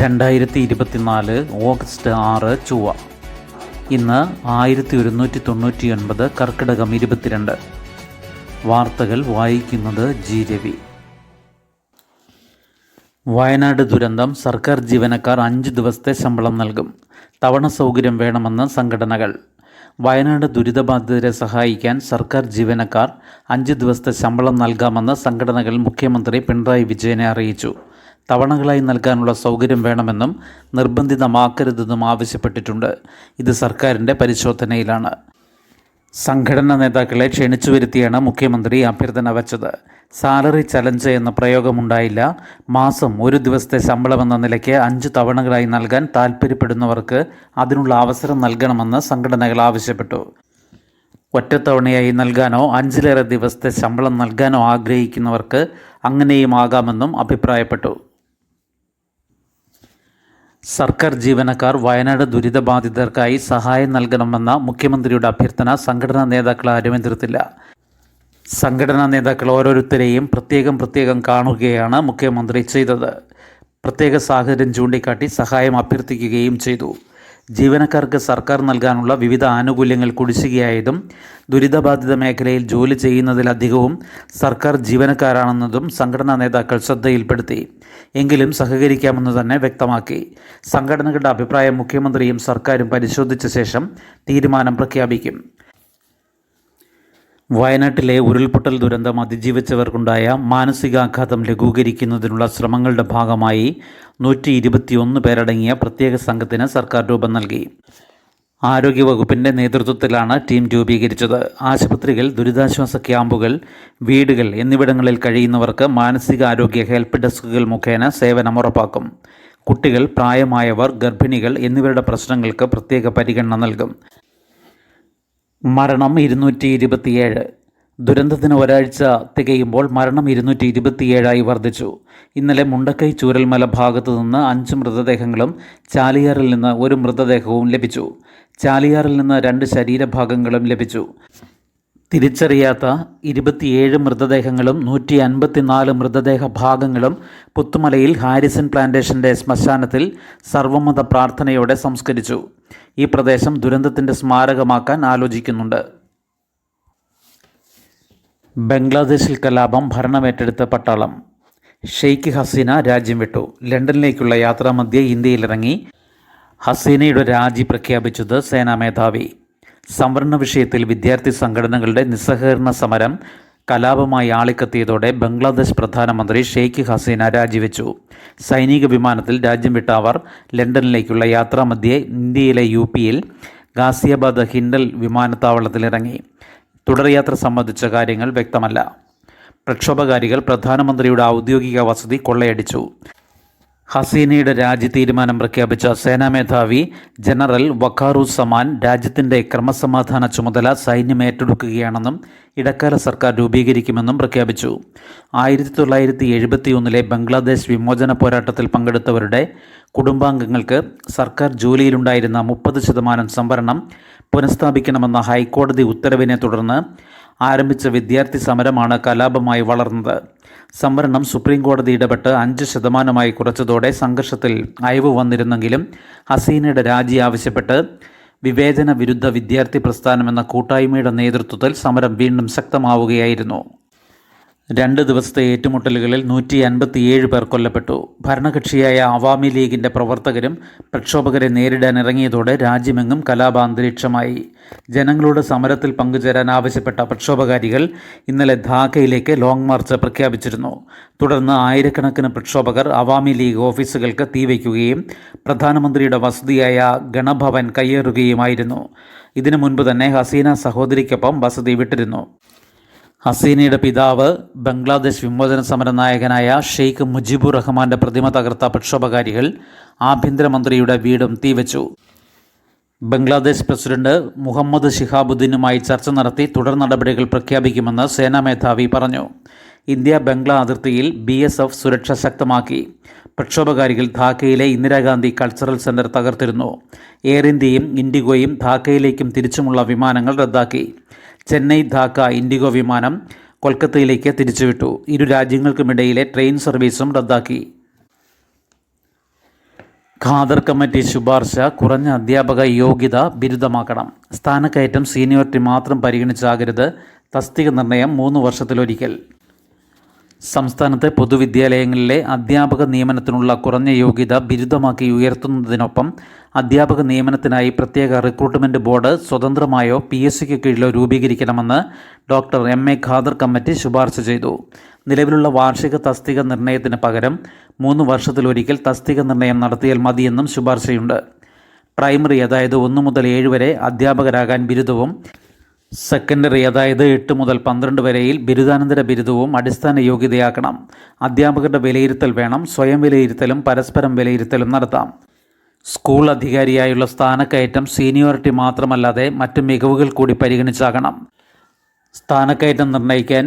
2024 August 6 ചൊവ്വ. ഇന്ന് 1199 കർക്കിടകം 22. വാർത്തകൾ വായിക്കുന്നത് ജി രവി. വയനാട് ദുരന്തം. സർക്കാർ ജീവനക്കാർ 5 ദിവസത്തെ ശമ്പളം നൽകും. തവണ സൗകര്യം വേണമെന്ന് സംഘടനകൾ. വയനാട് ദുരിതബാധിതരെ സഹായിക്കാൻ സർക്കാർ ജീവനക്കാർ 5 ദിവസത്തെ ശമ്പളം നൽകാമെന്ന് സംഘടനകൾ മുഖ്യമന്ത്രി പിണറായി വിജയനെ അറിയിച്ചു. തവണകളായി നൽകാനുള്ള സൗകര്യം വേണമെന്നും നിർബന്ധിതമാക്കരുതെന്നും ആവശ്യപ്പെട്ടിട്ടുണ്ട്. ഇത് സർക്കാരിൻ്റെ പരിശോധനയിലാണ്. സംഘടനാ നേതാക്കളെ ക്ഷണിച്ചു വരുത്തിയാണ് മുഖ്യമന്ത്രി അഭ്യർത്ഥന വച്ചത്. സാലറി ചലഞ്ച് എന്ന പ്രയോഗമുണ്ടായില്ല. മാസം 1 ദിവസത്തെ ശമ്പളമെന്ന നിലയ്ക്ക് 5 തവണകളായി നൽകാൻ താൽപ്പര്യപ്പെടുന്നവർക്ക് അതിനുള്ള അവസരം നൽകണമെന്ന് സംഘടനകൾ ആവശ്യപ്പെട്ടു. ഒറ്റത്തവണയായി നൽകാനോ 5ലേറെ ദിവസത്തെ ശമ്പളം നൽകാനോ ആഗ്രഹിക്കുന്നവർക്ക് അങ്ങനെയും ആകാമെന്നും അഭിപ്രായപ്പെട്ടു. സർക്കാർ ജീവനക്കാർ വയനാട് ദുരിതബാധിതർക്കായി സഹായം നൽകണമെന്ന മുഖ്യമന്ത്രിയുടെ അഭ്യർത്ഥന സംഘടനാ നേതാക്കൾ ആരും എതിർത്തില്ല. സംഘടനാ നേതാക്കൾ ഓരോരുത്തരെയും പ്രത്യേകം കാണുകയാണ് മുഖ്യമന്ത്രി ചെയ്തത്. പ്രത്യേക സാഹചര്യം ചൂണ്ടിക്കാട്ടി സഹായം അഭ്യർത്ഥിക്കുകയും ചെയ്തു. ജീവനക്കാർക്ക് സർക്കാർ നൽകാനുള്ള വിവിധ ആനുകൂല്യങ്ങൾ കുടിശ്ശികയായതും ദുരിതബാധിത മേഖലയിൽ ജോലി ചെയ്യുന്നതിലധികവും സർക്കാർ ജീവനക്കാരാണെന്നതും സംഘടനാ നേതാക്കൾ ശ്രദ്ധയിൽപ്പെടുത്തി. എങ്കിലും സഹകരിക്കാമെന്ന് തന്നെ വ്യക്തമാക്കി. സംഘടനകളുടെ അഭിപ്രായം മുഖ്യമന്ത്രിയും സർക്കാരും പരിശോധിച്ച ശേഷം തീരുമാനം പ്രഖ്യാപിക്കും. വയനാട്ടിലെ ഉരുൾപൊട്ടൽ ദുരന്തം അതിജീവിച്ചവർക്കുണ്ടായ മാനസികാഘാതം ലഘൂകരിക്കുന്നതിനുള്ള ശ്രമങ്ങളുടെ ഭാഗമായി 121 പേരടങ്ങിയ പ്രത്യേക സംഘത്തിന് സർക്കാർ രൂപം നൽകി. ആരോഗ്യവകുപ്പിൻ്റെ നേതൃത്വത്തിലാണ് ടീം രൂപീകരിച്ചത്. ആശുപത്രികൾ, ദുരിതാശ്വാസ ക്യാമ്പുകൾ, വീടുകൾ എന്നിവിടങ്ങളിൽ കഴിയുന്നവർക്ക് മാനസികാരോഗ്യ ഹെൽപ്പ് ഡെസ്കുകൾ മുഖേന സേവനം ഉറപ്പാക്കും. കുട്ടികൾ, പ്രായമായവർ, ഗർഭിണികൾ എന്നിവരുടെ പ്രശ്നങ്ങൾക്ക് പ്രത്യേക പരിഗണന നൽകും. മരണം 227. ദുരന്തത്തിന് ഒരാഴ്ച തികയുമ്പോൾ മരണം 227 വർദ്ധിച്ചു. ഇന്നലെ മുണ്ടക്കൈ ചൂരൽമല ഭാഗത്തു നിന്ന് 5 മൃതദേഹങ്ങളും ചാലിയാറിൽ നിന്ന് 1 മൃതദേഹവും ലഭിച്ചു. ചാലിയാറിൽ നിന്ന് 2 ശരീരഭാഗങ്ങളും ലഭിച്ചു. തിരിച്ചറിയാത്ത 27 മൃതദേഹങ്ങളും 154 മൃതദേഹ ഭാഗങ്ങളും പുത്തുമലയിൽ ഹാരിസൺ പ്ലാന്റേഷൻ്റെ ശ്മശാനത്തിൽ സർവമത പ്രാർത്ഥനയോടെ സംസ്കരിച്ചു. ഈ പ്രദേശം ദുരന്തത്തിൻ്റെ സ്മാരകമാക്കാൻ ആലോചിക്കുന്നുണ്ട്. ബംഗ്ലാദേശിൽ കലാപം. ഭരണമേറ്റെടുത്ത പട്ടാളം. ഷെയ്ഖ് ഹസീന രാജ്യം വിട്ടു. ലണ്ടനിലേക്കുള്ള യാത്രാമധ്യേ ഇന്ത്യയിലിറങ്ങി. ഹസീനയുടെ രാജി പ്രഖ്യാപിച്ചത് സേനാ മേധാവി. സംവരണ വിഷയത്തിൽ വിദ്യാർത്ഥി സംഘടനകളുടെ നിസ്സഹകരണ സമരം കലാപമായി ആളിക്കത്തിയതോടെ ബംഗ്ലാദേശ് പ്രധാനമന്ത്രി ഷെയ്ഖ് ഹസീന രാജിവെച്ചു. സൈനിക വിമാനത്തിൽ രാജ്യം വിട്ട അവർ ലണ്ടനിലേക്കുള്ള യാത്രാമധ്യേ ഇന്ത്യയിലെ UPയിൽ ഗാസിയാബാദ് ഹിൻഡൽ വിമാനത്താവളത്തിലിറങ്ങി. തുടർയാത്ര സംബന്ധിച്ച കാര്യങ്ങൾ വ്യക്തമല്ല. പ്രക്ഷോഭകാരികൾ പ്രധാനമന്ത്രിയുടെ ഔദ്യോഗിക വസതി കൊള്ളയടിച്ചു. ഹസീനയുടെ രാജി തീരുമാനം പ്രഖ്യാപിച്ച സേനാ മേധാവി ജനറൽ വഖാറുസ്സമാൻ രാജ്യത്തിൻ്റെ ക്രമസമാധാന ചുമതല സൈന്യം ഏറ്റെടുക്കുകയാണെന്നും ഇടക്കാല സർക്കാർ രൂപീകരിക്കുമെന്നും പ്രഖ്യാപിച്ചു. 1971 ബംഗ്ലാദേശ് വിമോചന പോരാട്ടത്തിൽ പങ്കെടുത്തവരുടെ കുടുംബാംഗങ്ങൾക്ക് സർക്കാർ ജോലിയിലുണ്ടായിരുന്ന 30% സംവരണം പുനഃസ്ഥാപിക്കണമെന്ന ഹൈക്കോടതി ഉത്തരവിനെ തുടർന്ന് ആരംഭിച്ച വിദ്യാർത്ഥി സമരമാണ് കലാപമായി വളർന്നത്. സംവരണം സുപ്രീം കോടതി ഇടപെട്ട് 5% കുറച്ചതോടെ സംഘർഷത്തിൽ അയവ് വന്നിരുന്നെങ്കിലും ഹസീനയുടെ രാജി ആവശ്യപ്പെട്ട് വിവേചന വിരുദ്ധ വിദ്യാർത്ഥി പ്രസ്ഥാനമെന്ന കൂട്ടായ്മയുടെ നേതൃത്വത്തിൽ സമരം വീണ്ടും ശക്തമാവുകയായിരുന്നു. 2 ദിവസത്തെ ഏറ്റുമുട്ടലുകളിൽ 157 പേർ കൊല്ലപ്പെട്ടു. ഭരണകക്ഷിയായ അവാമി ലീഗിൻ്റെ പ്രവർത്തകരും പ്രക്ഷോഭകരെ നേരിടാനിറങ്ങിയതോടെ രാജ്യമെങ്ങും കലാപാന്തരീക്ഷമായി. ജനങ്ങളോട് സമരത്തിൽ പങ്കുചേരാൻ ആവശ്യപ്പെട്ട പ്രക്ഷോഭകാരികൾ ഇന്നലെ ധാക്കയിലേക്ക് ലോങ് മാർച്ച് പ്രഖ്യാപിച്ചിരുന്നു. തുടർന്ന് ആയിരക്കണക്കിന് പ്രക്ഷോഭകർ അവാമി ലീഗ് ഓഫീസുകൾക്ക് തീവയ്ക്കുകയും പ്രധാനമന്ത്രിയുടെ വസതിയായ ഗണഭവൻ കയ്യേറുകയുമായിരുന്നു. ഇതിനു മുൻപ് തന്നെ ഹസീന സഹോദരിക്കൊപ്പം വസതി വിട്ടിരുന്നു. ഹസീനയുടെ പിതാവ് ബംഗ്ലാദേശ് വിമോചന സമര നായകനായ ഷെയ്ഖ് മുജിബുർ റഹ്മാൻ്റെ പ്രതിമ തകർത്ത പ്രക്ഷോഭകാരികൾ ആഭ്യന്തരമന്ത്രിയുടെ വീടും തീവച്ചു. ബംഗ്ലാദേശ് പ്രസിഡന്റ് മുഹമ്മദ് ഷിഹാബുദ്ദീനുമായി ചർച്ച നടത്തി തുടർ നടപടികൾ പ്രഖ്യാപിക്കുമെന്ന് സേനാ മേധാവി പറഞ്ഞു. ഇന്ത്യ ബംഗ്ലാ അതിർത്തിയിൽ BSF സുരക്ഷ ശക്തമാക്കി. പ്രക്ഷോഭകാരികൾ ധാക്കയിലെ ഇന്ദിരാഗാന്ധി കൾച്ചറൽ സെൻറ്റർ തകർത്തിരുന്നു. എയർ ഇന്ത്യയും ഇൻഡിഗോയും ധാക്കയിലേക്കും തിരിച്ചുമുള്ള വിമാനങ്ങൾ റദ്ദാക്കി. ചെന്നൈ ധാക്ക ഇൻഡിഗോ വിമാനം കൊൽക്കത്തയിലേക്ക് തിരിച്ചുവിട്ടു. ഇരു രാജ്യങ്ങൾക്കുമിടയിലെ ട്രെയിൻ സർവീസും റദ്ദാക്കി. ഖാദർ കമ്മിറ്റി ശുപാർശ കുറഞ്ഞ അധ്യാപക യോഗ്യത ബിരുദമാക്കണം. സ്ഥാനക്കയറ്റം സീനിയോറിറ്റി മാത്രം പരിഗണിച്ചാകരുത്. തസ്തിക നിർണയം 3 വർഷത്തിലൊരിക്കൽ. സംസ്ഥാനത്തെ പൊതുവിദ്യാലയങ്ങളിലെ അധ്യാപക നിയമനത്തിനുള്ള കുറഞ്ഞ യോഗ്യത ബിരുദമാക്കി ഉയർത്തുന്നതിനൊപ്പം അധ്യാപക നിയമനത്തിനായി പ്രത്യേക റിക്രൂട്ട്മെൻറ്റ് ബോർഡ് സ്വതന്ത്രമായോ PSCക്ക് കീഴിലോ രൂപീകരിക്കണമെന്ന് ഡോക്ടർ M.A. ഖാദർ കമ്മിറ്റി ശുപാർശ ചെയ്തു. നിലവിലുള്ള വാർഷിക തസ്തിക നിർണയത്തിന് പകരം 3 വർഷത്തിലൊരിക്കൽ തസ്തിക നിർണയം നടത്തിയാൽ മതിയെന്നും ശുപാർശയുണ്ട്. പ്രൈമറി അതായത് 1 മുതൽ 7 വരെ അധ്യാപകരാകാൻ ബിരുദവും, സെക്കൻഡറി അതായത് 8 മുതൽ 12 വരെയിൽ ബിരുദാനന്തര ബിരുദവും അടിസ്ഥാന യോഗ്യതയാക്കണം. അധ്യാപകരുടെ വിലയിരുത്തൽ വേണം. സ്വയം വിലയിരുത്തലും പരസ്പരം വിലയിരുത്തലും നടത്താം. സ്കൂൾ അധികാരിയായുള്ള സ്ഥാനക്കയറ്റം സീനിയോറിറ്റി മാത്രമല്ലാതെ മറ്റ് മികവുകൾ കൂടി പരിഗണിച്ചാകണം. സ്ഥാനക്കയറ്റം നിർണ്ണയിക്കാൻ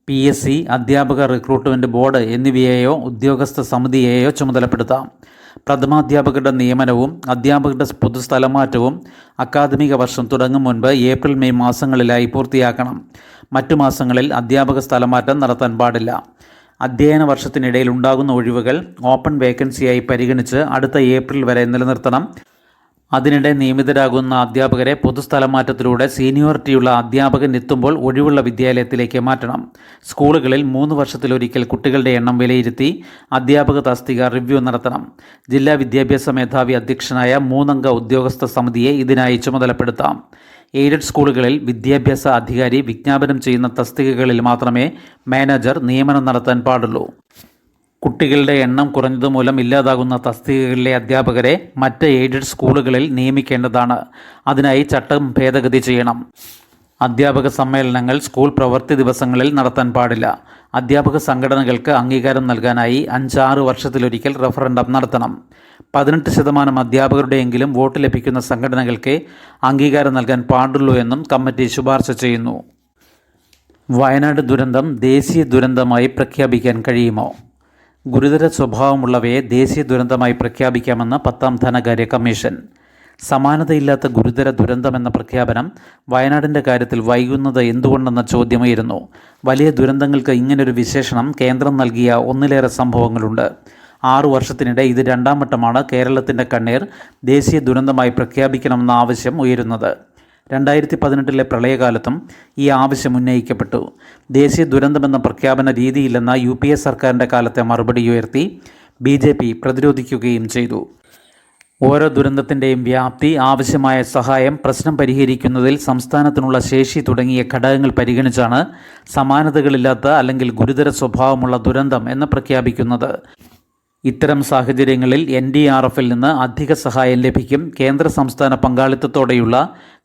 PSC, അധ്യാപക റിക്രൂട്ട്മെൻറ്റ് ബോർഡ് എന്നിവയെയോ ഉദ്യോഗസ്ഥ സമിതിയെയോ ചുമതലപ്പെടുത്താം. പ്രഥമാധ്യാപകരുടെ നിയമനവും അധ്യാപകരുടെ പൊതുസ്ഥലമാറ്റവും അക്കാദമിക വർഷം തുടങ്ങും മുൻപ് ഏപ്രിൽ-മെയ് മാസങ്ങളിലായി പൂർത്തിയാക്കണം. മറ്റു മാസങ്ങളിൽ അധ്യാപക സ്ഥലമാറ്റം നടത്താൻ പാടില്ല. അധ്യയന വർഷത്തിനിടയിൽ ഉണ്ടാകുന്ന ഒഴിവുകൾ ഓപ്പൺ വേക്കൻസിയായി പരിഗണിച്ച് അടുത്ത ഏപ്രിൽ വരെ നിലനിർത്തണം. അതിനിടെ നിയമിതരാകുന്ന അധ്യാപകരെ പൊതുസ്ഥലമാറ്റത്തിലൂടെ സീനിയോറിറ്റിയുള്ള അധ്യാപകൻ എത്തുമ്പോൾ ഒഴിവുള്ള വിദ്യാലയത്തിലേക്ക് മാറ്റണം. സ്കൂളുകളിൽ 3 വർഷത്തിലൊരിക്കൽ കുട്ടികളുടെ എണ്ണം വിലയിരുത്തി അധ്യാപക തസ്തിക റിവ്യൂ നടത്തണം. ജില്ലാ വിദ്യാഭ്യാസ മേധാവി അധ്യക്ഷനായ 3 അംഗ ഉദ്യോഗസ്ഥ സമിതിയെ ഇതിനായി ചുമതലപ്പെടുത്താം. എയ്ഡഡ് സ്കൂളുകളിൽ വിദ്യാഭ്യാസ അധികാരി വിജ്ഞാപനം ചെയ്യുന്ന തസ്തികകളിൽ മാത്രമേ മാനേജർ നിയമനം നടത്താൻ പാടുള്ളൂ. കുട്ടികളുടെ എണ്ണം കുറഞ്ഞതുമൂലം ഇല്ലാതാകുന്ന തസ്തികകളിലെ അധ്യാപകരെ മറ്റ് എയ്ഡഡ് സ്കൂളുകളിൽ നിയമിക്കേണ്ടതാണ്. അതിനായി ചട്ടം ഭേദഗതി ചെയ്യണം. അധ്യാപക സമ്മേളനങ്ങൾ സ്കൂൾ പ്രവൃത്തി ദിവസങ്ങളിൽ നടത്താൻ പാടില്ല. അധ്യാപക സംഘടനകൾക്ക് അംഗീകാരം നൽകാനായി 5-6 വർഷത്തിലൊരിക്കൽ റഫറൻഡം നടത്തണം. 18% അധ്യാപകരുടെയെങ്കിലും വോട്ട് ലഭിക്കുന്ന സംഘടനകൾക്ക് അംഗീകാരം നൽകാൻ പാടുള്ളൂ എന്നും കമ്മിറ്റി ശുപാർശ ചെയ്യുന്നു. വയനാട് ദുരന്തം ദേശീയ ദുരന്തമായി പ്രഖ്യാപിക്കാൻ കഴിയുമോ? ഗുരുതര സ്വഭാവമുള്ളവയെ ദേശീയ ദുരന്തമായി പ്രഖ്യാപിക്കാമെന്ന് 10ാം ധനകാര്യ കമ്മീഷൻ. സമാനതയില്ലാത്ത ഗുരുതര ദുരന്തമെന്ന പ്രഖ്യാപനം വയനാടിൻ്റെ കാര്യത്തിൽ വൈകുന്നത് എന്തുകൊണ്ടെന്ന ചോദ്യമായിരുന്നു. വലിയ ദുരന്തങ്ങൾക്ക് ഇങ്ങനൊരു വിശേഷണം കേന്ദ്രം നൽകിയ ഒന്നിലേറെ സംഭവങ്ങളുണ്ട്. 6 വർഷത്തിനിടെ ഇത് 2ാം വട്ടമാണ് കേരളത്തിൻ്റെ കണ്ണീർ ദേശീയ ദുരന്തമായി പ്രഖ്യാപിക്കണമെന്ന ആവശ്യം ഉയരുന്നത്. 2018 പ്രളയകാലത്തും ഈ ആവശ്യം ഉന്നയിക്കപ്പെട്ടു. ദേശീയ ദുരന്തമെന്ന പ്രഖ്യാപന രീതിയില്ലെന്ന UPA സർക്കാരിൻ്റെ കാലത്തെ മറുപടി ഉയർത്തി BJP പ്രതിരോധിക്കുകയും ചെയ്തു. ഓരോ ദുരന്തത്തിൻ്റെയും വ്യാപ്തി, ആവശ്യമായ സഹായം, പ്രശ്നം പരിഹരിക്കുന്നതിൽ സംസ്ഥാനത്തിനുള്ള ശേഷി തുടങ്ങിയ ഘടകങ്ങൾ പരിഗണിച്ചാണ് സമാനതകളില്ലാത്ത അല്ലെങ്കിൽ ഗുരുതര സ്വഭാവമുള്ള ദുരന്തം എന്ന് പ്രഖ്യാപിക്കുന്നത്. ഇത്തരം സാഹചര്യങ്ങളിൽ NDRFൽ നിന്ന് അധിക സഹായം ലഭിക്കും. കേന്ദ്ര സംസ്ഥാന പങ്കാളിത്തത്തോടെയുള്ള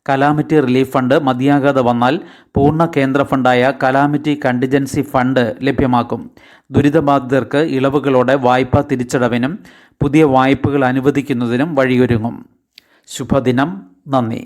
കലാമിറ്റി റിലീഫ് ഫണ്ട് മതിയാകാതെ വന്നാൽ പൂർണ്ണ കേന്ദ്ര ഫണ്ടായ കലാമിറ്റി കണ്ടിജൻസി ഫണ്ട് ലഭ്യമാക്കും. ദുരിതബാധിതർക്ക് ഇളവുകളോടെ വായ്പാ തിരിച്ചടവിനും പുതിയ വായ്പകൾ അനുവദിക്കുന്നതിനും വഴിയൊരുങ്ങും. ശുഭദിനം. നന്ദി.